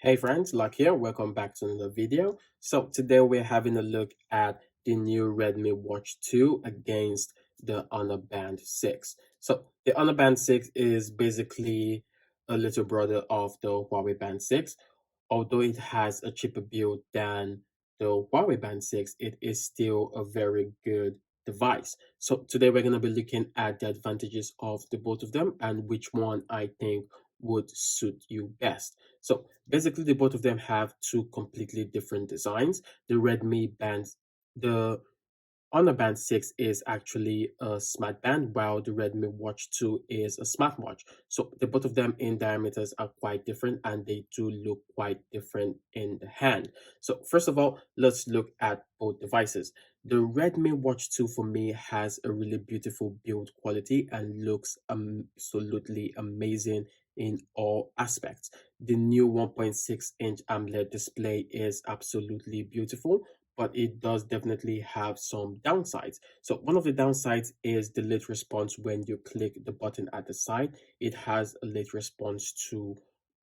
Hey friends, Luck here. Welcome back to another video. So today we're having a look at the new Redmi Watch 2 against the Honor Band 6. So the Honor Band 6 is basically a little brother of the Huawei Band 6. Although it has a cheaper build than the Huawei Band 6, it is still a very good device. So today we're going to be looking at the advantages of the both of them and which one I think would suit you best. So basically, the both of them have two completely different designs. The Honor Band 6 is actually a smart band, while the Redmi Watch 2 is a smartwatch. So the both of them in diameters are quite different and they do look quite different in the hand. So first of all, let's look at both devices. The Redmi Watch 2 for me has a really beautiful build quality and looks absolutely amazing in all aspects. The new 1.6-inch AMOLED display is absolutely beautiful, but it does definitely have some downsides. So one of the downsides is the late response when you click the button at the side. It has a late response to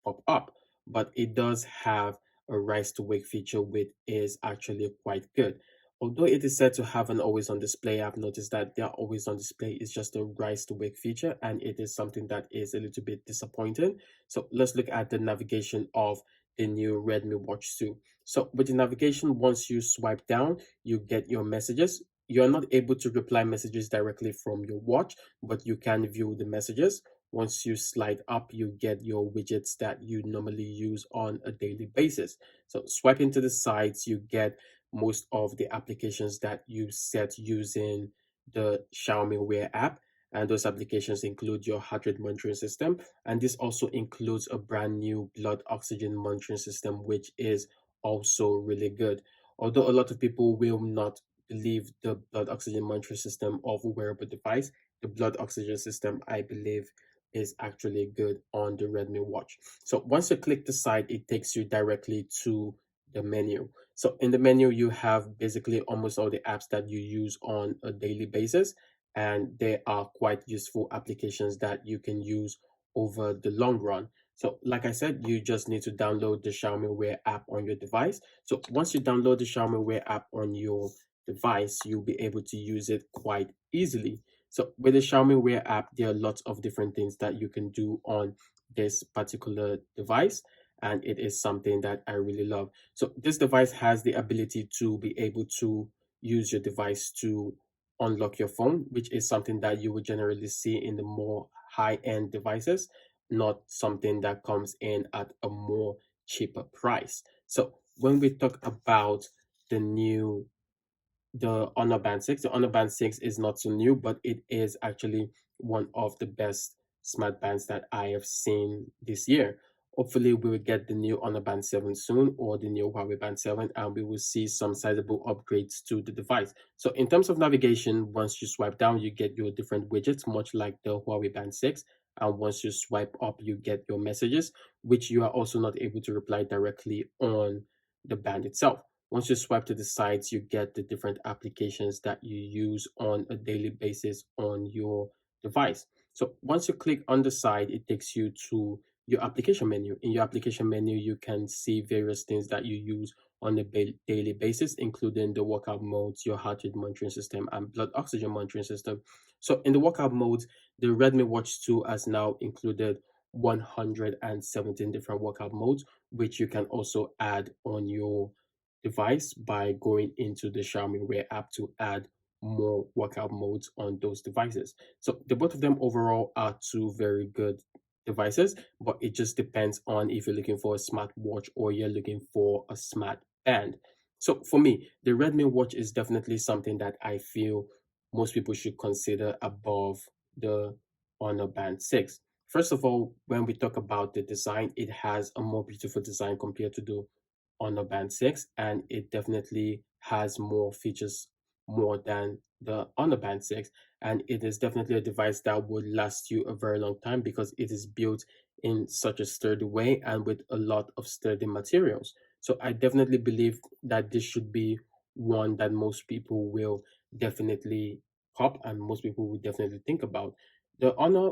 pop up, but it does have a rise to wake feature which is actually quite good. Although it is said to have an always on display, I've noticed that their always on display is just a rise to wake feature, and it is something that is a little bit disappointing. So let's look at the navigation of the new Redmi Watch 2. So with the navigation, once you swipe down, you get your messages. You're not able to reply messages directly from your watch, but you can view the messages. Once you slide up, you get your widgets that you normally use on a daily basis. So swiping to the sides, you get most of the applications that you set using the Xiaomi Wear app. And those applications include your heart rate monitoring system. And this also includes a brand new blood oxygen monitoring system, which is also really good. Although a lot of people will not believe the blood oxygen monitoring system of a wearable device, the blood oxygen system, I believe, is actually good on the Redmi Watch. So once you click the side, it takes you directly to the menu. So in the menu, you have basically almost all the apps that you use on a daily basis, and they are quite useful applications that you can use over the long run. So like I said, you just need to download the Xiaomi Wear app on your device. So once you download the Xiaomi Wear app on your device, you'll be able to use it quite easily. So with the Xiaomi Wear app, there are lots of different things that you can do on this particular device, and it is something that I really love. So this device has the ability to be able to use your device to unlock your phone, which is something that you would generally see in the more high-end devices, not something that comes in at a more cheaper price. So when we talk about the new the Honor Band 6. The Honor Band 6 is not so new, but it is actually one of the best smart bands that I have seen this year. Hopefully, we will get the new Honor Band 7 soon or the new Huawei Band 7, and we will see some sizable upgrades to the device. So, in terms of navigation, once you swipe down, you get your different widgets, much like the Huawei Band 6. And once you swipe up, you get your messages, which you are also not able to reply directly on the band itself. Once you swipe to the sides, you get the different applications that you use on a daily basis on your device. So once you click on the side, it takes you to your application menu. In your application menu, you can see various things that you use on a daily basis, including the workout modes, your heart rate monitoring system, and blood oxygen monitoring system. So in the workout modes, the Redmi Watch 2 has now included 117 different workout modes, which you can also add on your device by going into the Xiaomi Wear app to add more workout modes on those devices. So the both of them overall are two very good devices, but it just depends on if you're looking for a smart watch or you're looking for a smart band. So for me, the Redmi Watch is definitely something that I feel most people should consider above the Honor Band 6. First of all, when we talk about the design, it has a more beautiful design compared to the Honor Band 6, and it definitely has more features more than the Honor Band 6, and it is definitely a device that would last you a very long time because it is built in such a sturdy way and with a lot of sturdy materials. So I definitely believe that this should be one that most people will definitely cop and most people will definitely think about. The Honor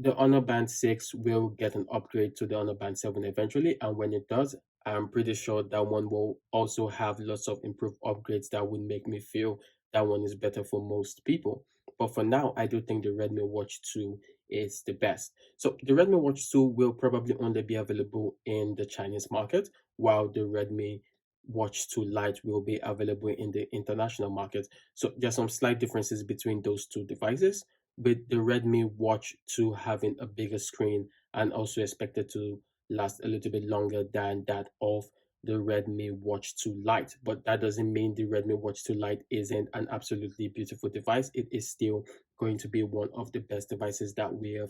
the Honor Band 6 will get an upgrade to the Honor Band 7 eventually, and when it does, I'm pretty sure that one will also have lots of improved upgrades that would make me feel that one is better for most people. But for now, I do think the Redmi Watch 2 is the best. So the Redmi Watch 2 will probably only be available in the Chinese market, while the Redmi Watch 2 Lite will be available in the international market. So there's some slight differences between those two devices, with the Redmi Watch 2 having a bigger screen and also expected to last a little bit longer than that of the Redmi Watch 2 Lite. But that doesn't mean the Redmi Watch 2 Lite isn't an absolutely beautiful device. It is still going to be one of the best devices that we are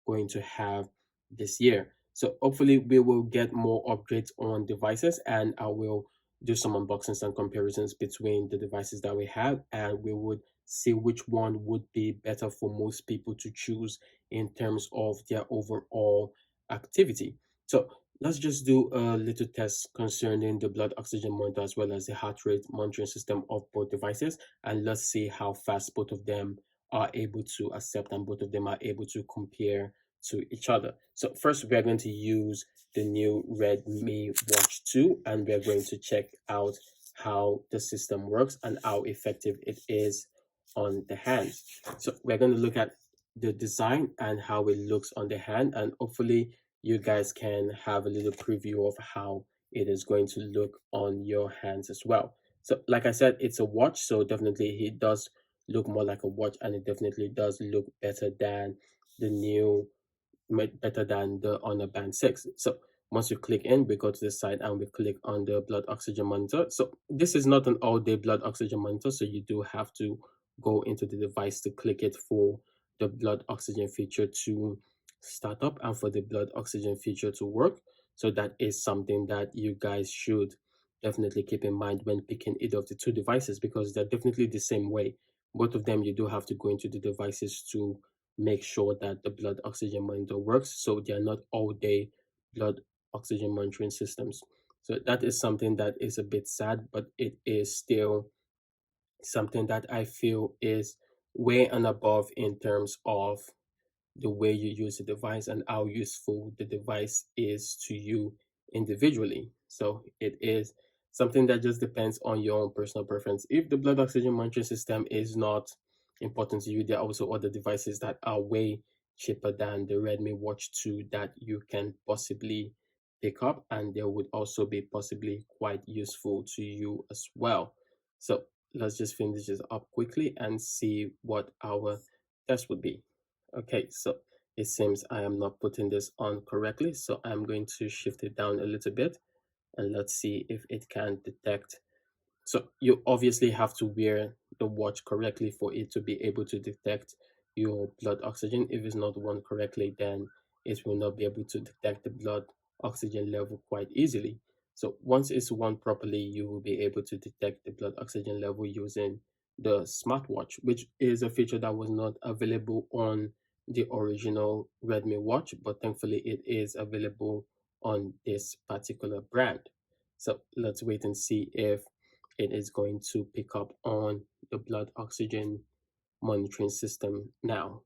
going to have this year. So hopefully we will get more upgrades on devices, and I will do some unboxings and comparisons between the devices that we have, and we would see which one would be better for most people to choose in terms of their overall activity. So let's just do a little test concerning the blood oxygen monitor as well as the heart rate monitoring system of both devices, and let's see how fast both of them are able to accept and both of them are able to compare to each other. So first we're going to use the new Redmi Watch 2, and we're going to check out how the system works and how effective it is on the hand. So we're going to look at the design and how it looks on the hand, and hopefully you guys can have a little preview of how it is going to look on your hands as well. So like I said, it's a watch, so definitely it does look more like a watch, and it definitely does look better than the new better than the Honor Band 6. So once you click in, we go to the side and we click on the blood oxygen monitor. So this is not an all-day blood oxygen monitor, so you do have to go into the device to click it for the blood oxygen feature to start up and for the blood oxygen feature to work. So that is something that you guys should definitely keep in mind when picking either of the two devices, because they're definitely the same way. Both of them, you do have to go into the devices to make sure that the blood oxygen monitor works, so they are not all day blood oxygen monitoring systems. So that is something that is a bit sad, but it is still something that I feel is way and above in terms of the way you use the device and how useful the device is to you individually. So it is something that just depends on your own personal preference. If the blood oxygen monitoring system is not important to you, there are also other devices that are way cheaper than the Redmi Watch 2 that you can possibly pick up, and they would also be possibly quite useful to you as well. So let's just finish this up quickly and see what our test would be. Okay, so it seems I am not putting this on correctly, so I'm going to shift it down a little bit, and let's see if it can detect. So you obviously have to wear the watch correctly for it to be able to detect your blood oxygen. If it's not worn correctly, then it will not be able to detect the blood oxygen level quite easily. So once it's worn properly, you will be able to detect the blood oxygen level using the smartwatch, which is a feature that was not available on the original Redmi watch, but thankfully it is available on this particular brand. So let's wait and see if it is going to pick up on the blood oxygen monitoring system now.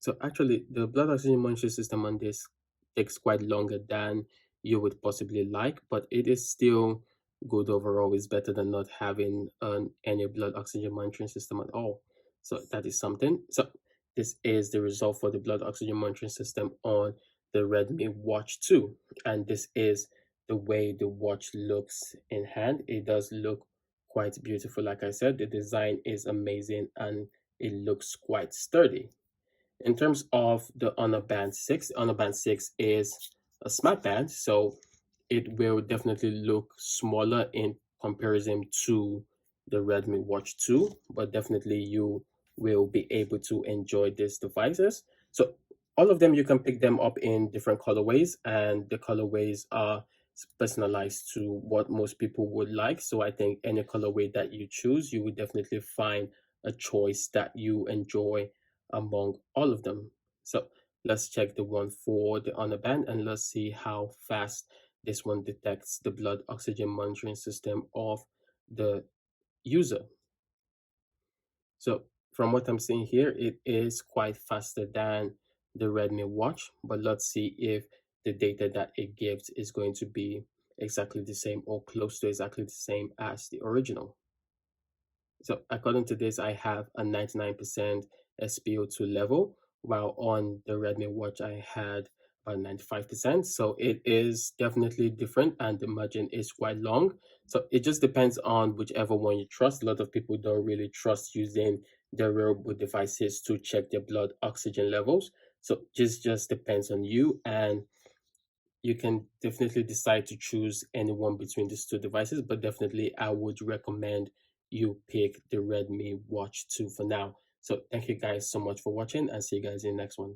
So actually, the blood oxygen monitoring system on this takes quite longer than you would possibly like, but it is still good overall. It's better than not having any blood oxygen monitoring system at all. So that is something. So this is the result for the blood oxygen monitoring system on the Redmi Watch 2. And this is the way the watch looks in hand. It does look quite beautiful. Like I said, the design is amazing and it looks quite sturdy. In terms of the Honor Band 6, Honor Band 6 is a smart band, so it will definitely look smaller in comparison to the Redmi Watch 2, but definitely you will be able to enjoy these devices. So all of them, you can pick them up in different colorways, and the colorways are personalized to what most people would like. So I think any colorway that you choose, you will definitely find a choice that you enjoy among all of them. So let's check the one for the Honor Band, and let's see how fast this one detects the blood oxygen monitoring system of the user. So from what I'm seeing here, it is quite faster than the Redmi Watch, but let's see if the data that it gives is going to be exactly the same or close to exactly the same as the original. So according to this, I have a 99% SpO2 level, while on the Redmi Watch I had about 95%. So it is definitely different and the margin is quite long. So it just depends on whichever one you trust. A lot of people don't really trust using their wearable devices to check their blood oxygen levels. So just depends on you, and you can definitely decide to choose any one between these two devices, but definitely I would recommend you pick the Redmi Watch 2 for now. So thank you guys so much for watching, and see you guys in the next one.